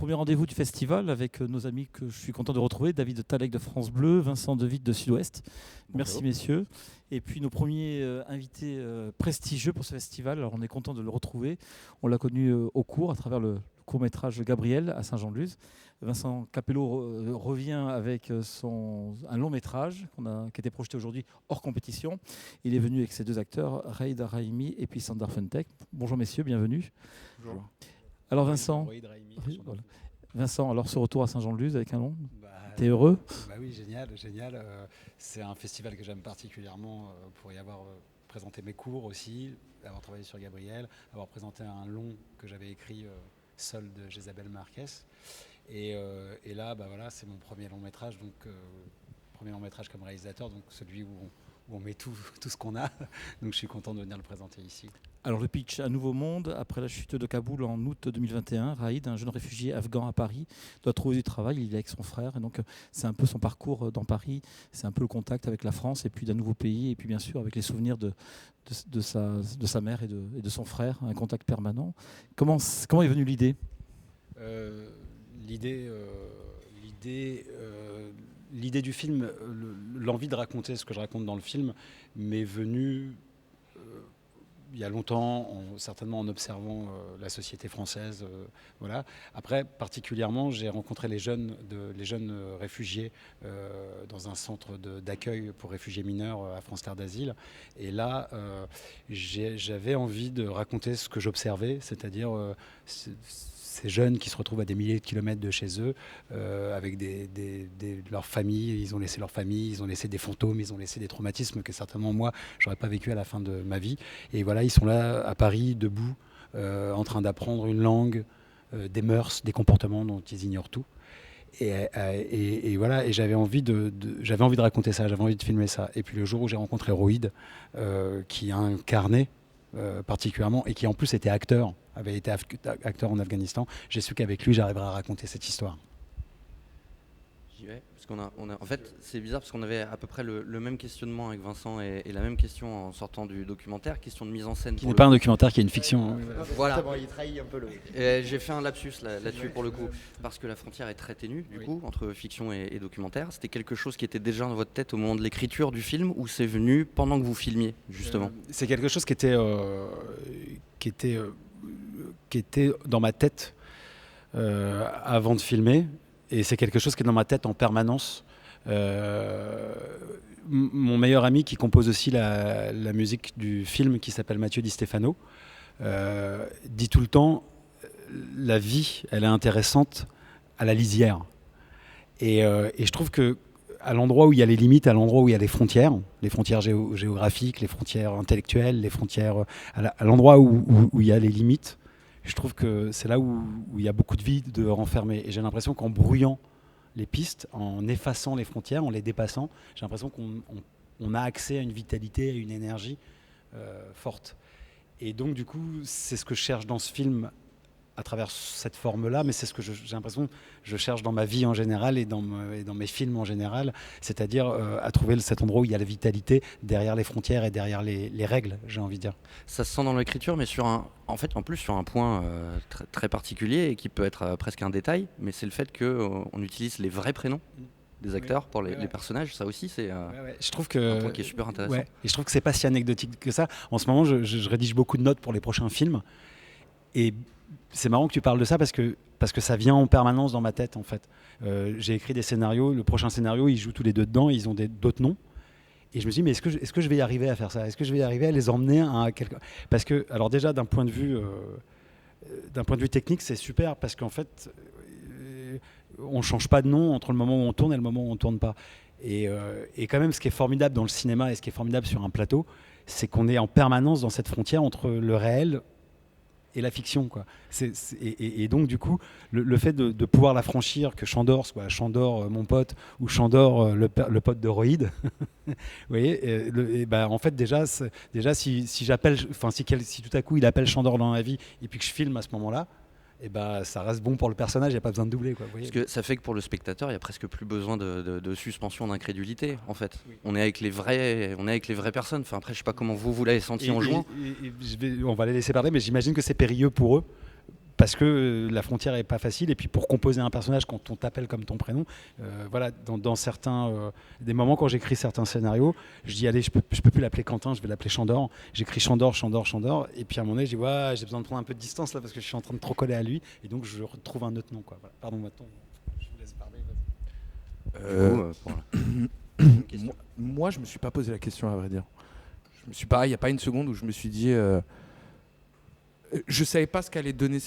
premier rendez-vous du festival avec nos amis que je suis content de retrouver, David Talek de France Bleu, Vincent Devitte de Sud-Ouest. Merci messieurs. Et puis nos premiers invités prestigieux pour ce festival. Alors on est content de le retrouver. On l'a connu au cours à travers le court-métrage Gabriel à Saint-Jean-de-Luz. Vincent Capello revient avec un long-métrage qui a été projeté aujourd'hui hors compétition. Il est venu avec ses deux acteurs, Reid Rahimi et puis Sandar Funtek. Bonjour messieurs, bienvenue. Bonjour. Alors Vincent, voilà. Vincent, alors ce retour à Saint-Jean-de-Luz avec un long, t'es heureux? Oui, génial. C'est un festival que j'aime particulièrement pour y avoir présenté mes cours aussi, avoir travaillé sur Gabriel, avoir présenté un long que j'avais écrit seul de Jésabel Marquez. Et là, voilà, c'est mon premier long métrage, donc premier long métrage comme réalisateur, donc celui où on met tout ce qu'on a. Donc je suis content de venir le présenter ici. Alors le pitch, un nouveau monde, après la chute de Kaboul en août 2021, Raïd, un jeune réfugié afghan à Paris, doit trouver du travail, il est avec son frère, et donc c'est un peu son parcours dans Paris, c'est un peu le contact avec la France, et puis d'un nouveau pays, et puis bien sûr avec les souvenirs de sa mère et de son frère, un contact permanent. Comment est venue l'idée? L'idée du film, l'envie de raconter ce que je raconte dans le film m'est venue il y a longtemps, certainement en observant la société française. Voilà. Après, particulièrement, j'ai rencontré les jeunes réfugiés dans un centre d'accueil pour réfugiés mineurs à France Terre d'Asile. Et là, j'avais envie de raconter ce que j'observais, c'est-à-dire ces jeunes qui se retrouvent à des milliers de kilomètres de chez eux, avec leurs familles, ils ont laissé leur famille, ils ont laissé des fantômes, ils ont laissé des traumatismes que certainement moi, j'aurais pas vécu à la fin de ma vie. Et voilà, ils sont là à Paris, debout, en train d'apprendre une langue, des mœurs, des comportements dont ils ignorent tout. Et voilà, et j'avais envie de raconter ça, j'avais envie de filmer ça. Et puis le jour où j'ai rencontré Roïd, qui a incarné particulièrement, et qui en plus était acteur, avait été acteur en Afghanistan, j'ai su qu'avec lui j'arriverais à raconter cette histoire. J'y vais, parce en fait c'est bizarre parce qu'on avait à peu près le même questionnement avec Vincent et la même question en sortant du documentaire, question de mise en scène. Qui n'est pas un documentaire, qui est une fiction. Hein. Voilà. Il trahit un peu le... J'ai fait un lapsus là-dessus pour le coup, parce que la frontière est très ténue du coup entre fiction et documentaire. C'était quelque chose qui était déjà dans votre tête au moment de l'écriture du film, ou c'est venu pendant que vous filmiez justement? C'est quelque chose qui était dans ma tête avant de filmer, et c'est quelque chose qui est dans ma tête en permanence. Mon meilleur ami qui compose aussi la musique du film, qui s'appelle Mathieu Di Stefano, dit tout le temps, la vie, elle est intéressante à la lisière. Et je trouve que à l'endroit où il y a les limites, à l'endroit où il y a les frontières géographiques, les frontières intellectuelles, les frontières, à l'endroit où il y a les limites, je trouve que c'est là où il y a beaucoup de vie de renfermer. Et j'ai l'impression qu'en brouillant les pistes, en effaçant les frontières, en les dépassant, j'ai l'impression qu'on a accès à une vitalité, à une énergie forte. Et donc du coup, c'est ce que je cherche dans ce film à travers cette forme-là, mais c'est ce que j'ai l'impression que je cherche dans ma vie en général et dans mes films en général, c'est-à-dire à trouver cet endroit où il y a la vitalité derrière les frontières et derrière les règles, j'ai envie de dire. Ça se sent dans l'écriture, mais en plus sur un point très, très particulier et qui peut être presque un détail, mais c'est le fait qu'on utilise les vrais prénoms des acteurs pour les personnages. Ça aussi, c'est je trouve que, un point qui est super intéressant. Et je trouve que c'est pas si anecdotique que ça. En ce moment, je rédige beaucoup de notes pour les prochains films, et c'est marrant que tu parles de ça parce que ça vient en permanence dans ma tête en fait. J'ai écrit des scénarios, le prochain scénario, ils jouent tous les deux dedans, ils ont d'autres noms. Et je me suis dit, mais est-ce que je vais y arriver à faire ça? Est-ce que je vais y arriver à les emmener à quelqu'un? Parce que, alors déjà, d'un point de vue technique, c'est super parce qu'en fait, on change pas de nom entre le moment où on tourne et le moment où on tourne pas. Et quand même, ce qui est formidable dans le cinéma et ce qui est formidable sur un plateau, c'est qu'on est en permanence dans cette frontière entre le réel et la fiction, quoi. Et donc du coup, le fait de pouvoir la franchir, que Chandor soit Chandor mon pote ou Chandor le pote de Roïd, vous voyez, en fait déjà si j'appelle, enfin si tout à coup il appelle Chandor dans la vie et puis que je filme à ce moment-là, ça reste bon pour le personnage, il n'y a pas besoin de doubler, quoi, vous voyez. Parce que ça fait que pour le spectateur, il n'y a presque plus besoin de suspension d'incrédulité, en fait. Oui. On est avec les vraies personnes. Enfin, après, je ne sais pas comment vous l'avez senti en jouant. On va les laisser parler, mais j'imagine que c'est périlleux pour eux, parce que la frontière est pas facile. Et puis pour composer un personnage, quand on t'appelle comme ton prénom, voilà, dans certains des moments quand j'écris certains scénarios, je dis allez, je peux plus l'appeler Quentin, je vais l'appeler Chandor. J'écris Chandor. Et puis à un moment donné, je dis ouais, j'ai besoin de prendre un peu de distance là parce que je suis en train de trop coller à lui. Et donc je retrouve un autre nom, quoi. Voilà. Pardon, maintenant, je vous laisse parler. Moi, je me suis pas posé la question, à vrai dire. Je me suis pas, il y a pas une seconde où je me suis dit, je savais pas ce qu'allait donner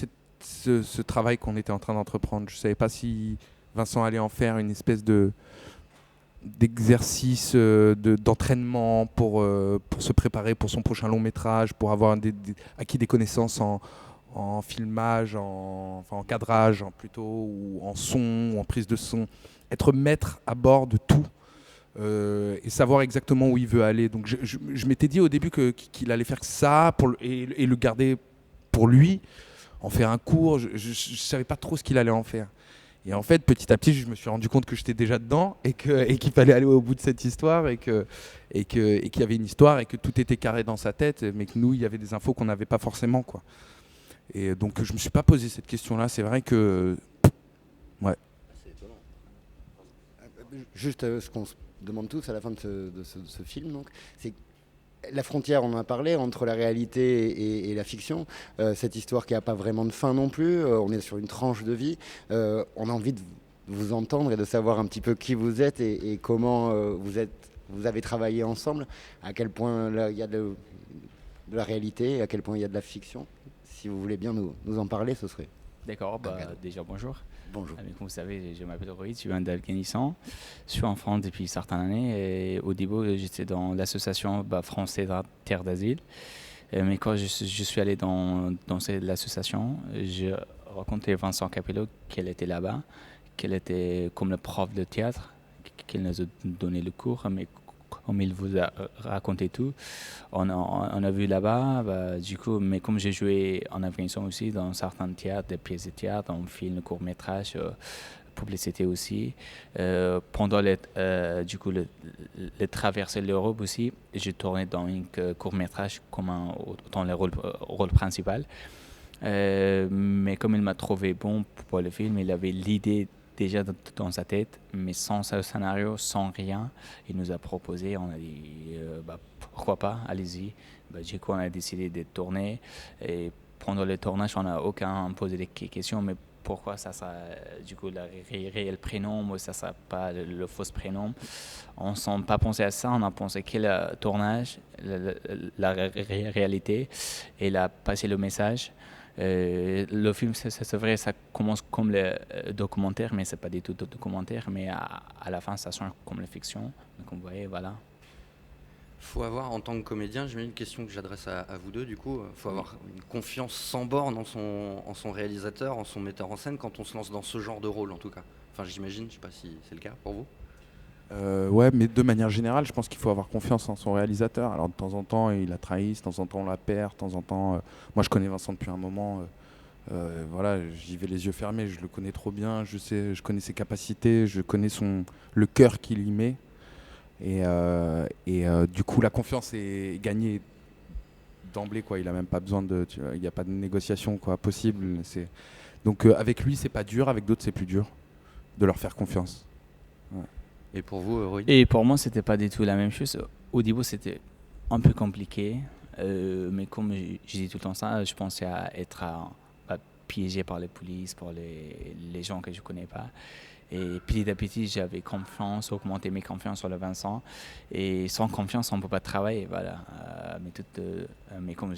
ce travail qu'on était en train d'entreprendre. Je savais pas si Vincent allait en faire une espèce d'exercice d'entraînement pour se préparer pour son prochain long métrage, pour avoir acquis des connaissances en filmage, en cadrage plutôt, ou en son, ou en prise de son, être maître à bord de tout. Et savoir exactement où il veut aller. Donc je m'étais dit au début qu'il allait faire ça et le garder pour lui, en faire un cours. Je ne savais pas trop ce qu'il allait en faire. Et en fait, petit à petit, je me suis rendu compte que j'étais déjà dedans et qu'il fallait aller au bout de cette histoire et qu'il y avait une histoire et que tout était carré dans sa tête, mais que nous, il y avait des infos qu'on n'avait pas forcément, quoi. Et donc, je me suis pas posé cette question-là. C'est vrai que... Ouais. C'est étonnant. Juste ce qu'on se demande tous à la fin de ce film, donc, c'est la frontière, on en a parlé, entre la réalité et la fiction. Cette histoire qui n'a pas vraiment de fin non plus. On est sur une tranche de vie. On a envie de vous entendre et de savoir un petit peu qui vous êtes et comment vous avez travaillé ensemble. À quel point là, il y a de la réalité et à quel point il y a de la fiction. Si vous voulez bien nous en parler, ce serait... D'accord, déjà bonjour. Bonjour. Comme vous savez, je m'appelle Rohit, je viens d'Afghanistan. Je suis en France depuis certaines années et au début, j'étais dans l'association française Terre d'Asile. Mais quand je suis allé dans l'association, j'ai rencontré Vincent Capello, qui était là-bas, qui était comme le prof de théâtre, qui nous a donné le cours, mais comme il vous a raconté tout, on a vu là-bas, du coup, mais comme j'ai joué en Afghanistan aussi, dans certains théâtres, des pièces de théâtre, en film, court-métrage, publicité aussi. Pendant du coup, le traversée de l'Europe aussi, j'ai tourné dans un court-métrage dans le rôle principal. Mais comme il m'a trouvé bon pour le film, il avait l'idée déjà dans sa tête, mais sans scénario, sans rien. Il nous a proposé, on a dit pourquoi pas, allez-y. Du coup, on a décidé de tourner. Et pendant le tournage, on n'a aucun posé des questions, mais pourquoi ça sera du coup le réel prénom ou ça sera pas le faux prénom. On n'a pas pensé à ça, on a pensé que le tournage, la réalité, et il a passé le message. Le film, c'est vrai, ça commence comme le documentaire, mais c'est pas du tout documentaire, mais à la fin, ça change comme la fiction. Donc, vous voyez, voilà. Faut avoir, en tant que comédien, j'ai une question que j'adresse à vous deux, du coup, faut avoir une confiance sans borne en son réalisateur, en son metteur en scène, quand on se lance dans ce genre de rôle, en tout cas. Enfin, j'imagine, je sais pas si c'est le cas pour vous. Ouais, mais de manière générale, je pense qu'il faut avoir confiance en son réalisateur. Alors de temps en temps, il a trahi, de temps en temps, on la perd, de temps en temps... moi, je connais Vincent depuis un moment. Voilà, j'y vais les yeux fermés, je le connais trop bien, je connais ses capacités, je connais le cœur qu'il y met. Et du coup, la confiance est gagnée d'emblée, quoi. Il n'a même pas besoin il n'y a pas de négociation, quoi, possible. Donc avec lui, c'est pas dur, avec d'autres, c'est plus dur de leur faire confiance. Ouais. Et pour vous, Roy? Et pour moi, c'était pas du tout la même chose. Au début, c'était un peu compliqué, mais comme je dis tout le temps ça, je pensais à être piégé par les polices, par les gens que je connais pas. Et petit à petit, j'avais confiance, augmenté mes confiances sur le Vincent. Et sans confiance, on ne peut pas travailler. Voilà. Mais comme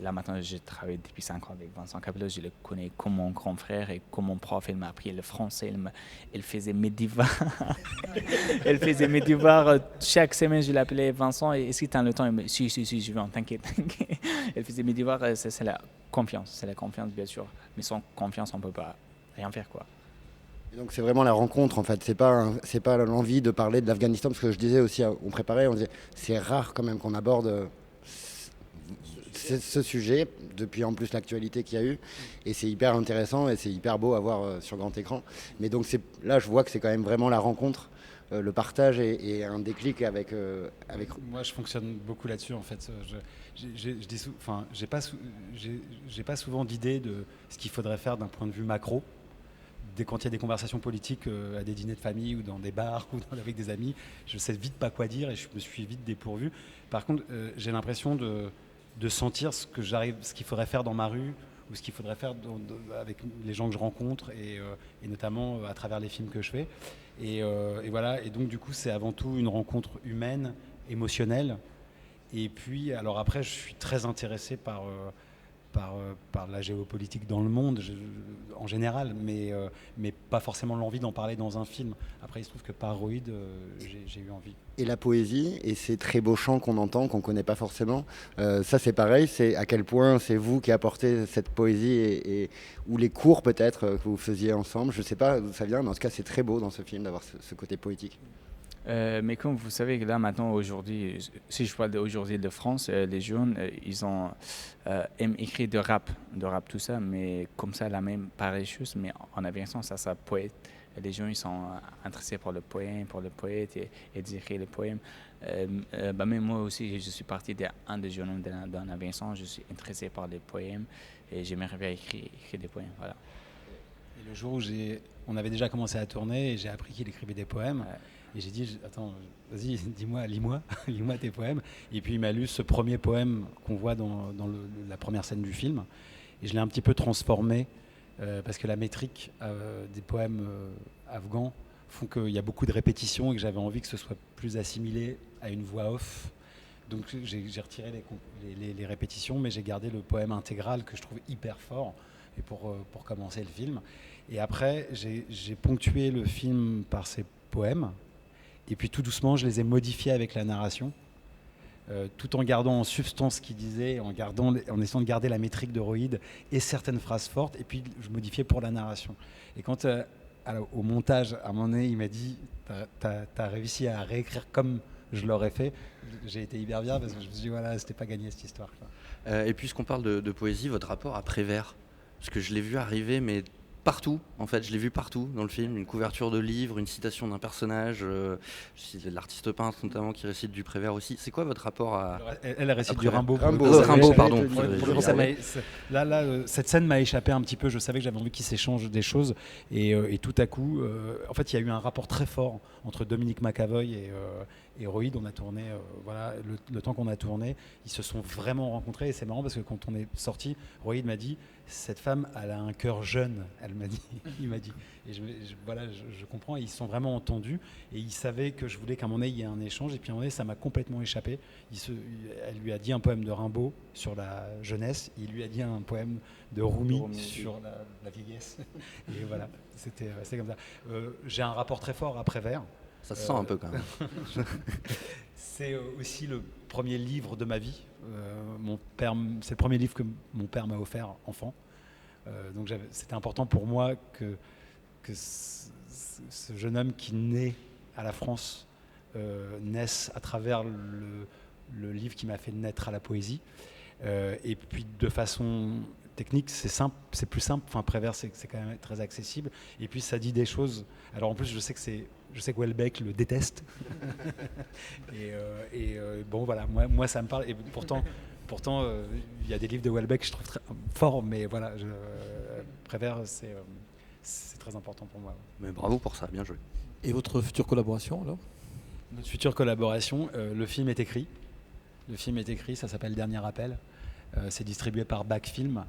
là maintenant, je travaille depuis 5 ans avec Vincent Capello, je le connais comme mon grand frère et comme mon prof. Il m'a appris le français. Il faisait mes devoirs. Il faisait mes devoirs. Chaque semaine, je l'appelais Vincent. Est-ce que tu as le temps? Il me dit, si, je vais, t'inquiète. Il faisait mes devoirs. C'est la confiance. C'est la confiance, bien sûr. Mais sans confiance, on ne peut pas rien faire, quoi. Donc c'est vraiment la rencontre en fait, c'est pas l'envie de parler de l'Afghanistan, parce que je disais aussi, on préparait, on disait c'est rare quand même qu'on aborde ce sujet, depuis en plus l'actualité qu'il y a eu, et c'est hyper intéressant et c'est hyper beau à voir sur grand écran. Mais donc là je vois que c'est quand même vraiment la rencontre le partage et un déclic avec. Moi, je fonctionne beaucoup là-dessus en fait. J'ai pas souvent d'idée de ce qu'il faudrait faire d'un point de vue macro. Quand il y a des conversations politiques à des dîners de famille ou dans des bars ou avec des amis, je sais vite pas quoi dire et je me suis vite dépourvu. Par contre, j'ai l'impression de sentir ce qu'il faudrait faire dans ma rue ou ce qu'il faudrait faire avec les gens que je rencontre et notamment à travers les films que je fais. Et voilà. Et donc du coup, c'est avant tout une rencontre humaine, émotionnelle. Et puis, alors après, je suis très intéressé par la géopolitique dans le monde en général, mais pas forcément l'envie d'en parler dans un film. Après, il se trouve que par Roïd, j'ai eu envie. Et la poésie, et ces très beaux chants qu'on entend, qu'on ne connaît pas forcément, ça c'est pareil, c'est à quel point c'est vous qui apportez cette poésie, ou les cours peut-être que vous faisiez ensemble, je ne sais pas d'où ça vient, mais en tout cas c'est très beau dans ce film d'avoir ce côté poétique. Mais comme vous savez que là maintenant aujourd'hui, si je parle d'aujourd'hui de France, les jeunes ils ont aiment écrire de rap tout ça, mais comme ça la même pareille chose, mais en aviation ça poète. Les gens ils sont intéressés par le poète et d'écrire les poèmes. Même moi aussi je suis parti d'un des jeunes dans l'aviation, je suis intéressé par les poèmes et j'aimerais bien écrire des poèmes. Voilà. Et le jour où on avait déjà commencé à tourner et j'ai appris qu'il écrivait des poèmes. Ouais. Et j'ai dit, attends, vas-y, lis-moi tes poèmes. Et puis il m'a lu ce premier poème qu'on voit dans la première scène du film. Et je l'ai un petit peu transformé parce que la métrique des poèmes afghans font qu'il y a beaucoup de répétitions et que j'avais envie que ce soit plus assimilé à une voix off. Donc j'ai retiré les répétitions, mais j'ai gardé le poème intégral que je trouve hyper fort et pour commencer le film. Et après, j'ai ponctué le film par ces poèmes. Et puis tout doucement, je les ai modifiés avec la narration, tout en gardant en substance ce qu'il disait, en essayant de garder la métrique de Roïd et certaines phrases fortes, et puis je modifiais pour la narration. Et quand au montage, à un moment donné, il m'a dit « T'as réussi à réécrire comme je l'aurais fait », j'ai été hyper bien parce que je me suis dit « Voilà, c'était pas gagné cette histoire ». Et puisqu'on parle de poésie, votre rapport à Prévert, parce que je l'ai vu arriver, mais partout, en fait, je l'ai vu partout dans le film, une couverture de livre, une citation d'un personnage, l'artiste peintre notamment qui récite du Prévert aussi. C'est quoi votre rapport à... Elle récite du Rimbaud. Rimbaud, pardon. Cette scène m'a échappé un petit peu, je savais que j'avais envie qu'ils s'échangent des choses et tout à coup, en fait, il y a eu un rapport très fort entre Dominique McAvoy et Roïd. On a tourné, le temps qu'on a tourné, ils se sont vraiment rencontrés et c'est marrant parce que quand on est sorti, Roïd m'a dit cette femme, elle a un cœur jeune, il m'a dit. Et je comprends, et ils se sont vraiment entendus et ils savaient que je voulais qu'à un moment donné, il y ait un échange et puis à un moment donné, ça m'a complètement échappé. Elle lui a dit un poème de Rimbaud sur la jeunesse, il lui a dit un poème de Rumi sur la vieillesse. Et voilà, c'est comme ça. J'ai un rapport très fort à Prévert. Ça se sent un peu quand même. C'est aussi le premier livre de ma vie. C'est le premier livre que mon père m'a offert enfant. Donc c'était important pour moi que ce jeune homme qui naît à la France naisse à travers le livre qui m'a fait naître à la poésie. Et puis de façon technique, c'est plus simple. Enfin, Prévert, c'est quand même très accessible. Et puis ça dit des choses. Alors en plus, je sais que Houellebecq le déteste. et bon, voilà, moi ça me parle. Et pourtant, il y a des livres de Houellebecq que je trouve très forts, mais voilà, Prévert, c'est très important pour moi. Mais bravo pour ça, bien joué. Et votre future collaboration alors ? Notre future collaboration, le film est écrit. Ça s'appelle Dernier Appel. C'est distribué par Bac Film.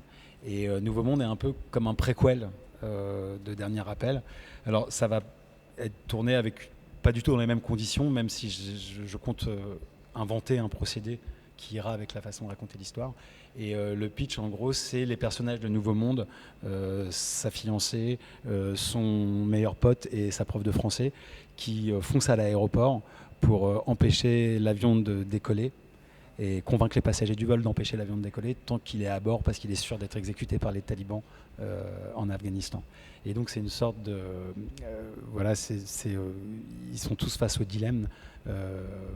Et Nouveau Monde est un peu comme un préquel de Dernier Appel. Alors ça va être tourné pas du tout dans les mêmes conditions, même si je compte inventer un procédé qui ira avec la façon de raconter l'histoire. Et le pitch, en gros, c'est les personnages de Nouveau Monde, sa fiancée, son meilleur pote et sa prof de français, qui foncent à l'aéroport pour empêcher l'avion de décoller et convaincre les passagers du vol d'empêcher l'avion de décoller tant qu'il est à bord parce qu'il est sûr d'être exécuté par les talibans en Afghanistan. Et donc c'est une sorte de... ils sont tous face au dilemme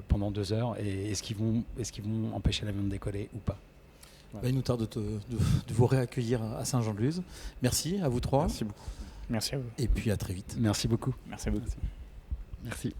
pendant 2 heures et est-ce qu'ils vont empêcher l'avion de décoller ou pas. Voilà. Il nous tarde de vous réaccueillir à Saint-Jean-de-Luz. Merci à vous trois. Merci beaucoup. Merci à vous. Et puis à très vite. Merci beaucoup. Merci beaucoup. Merci.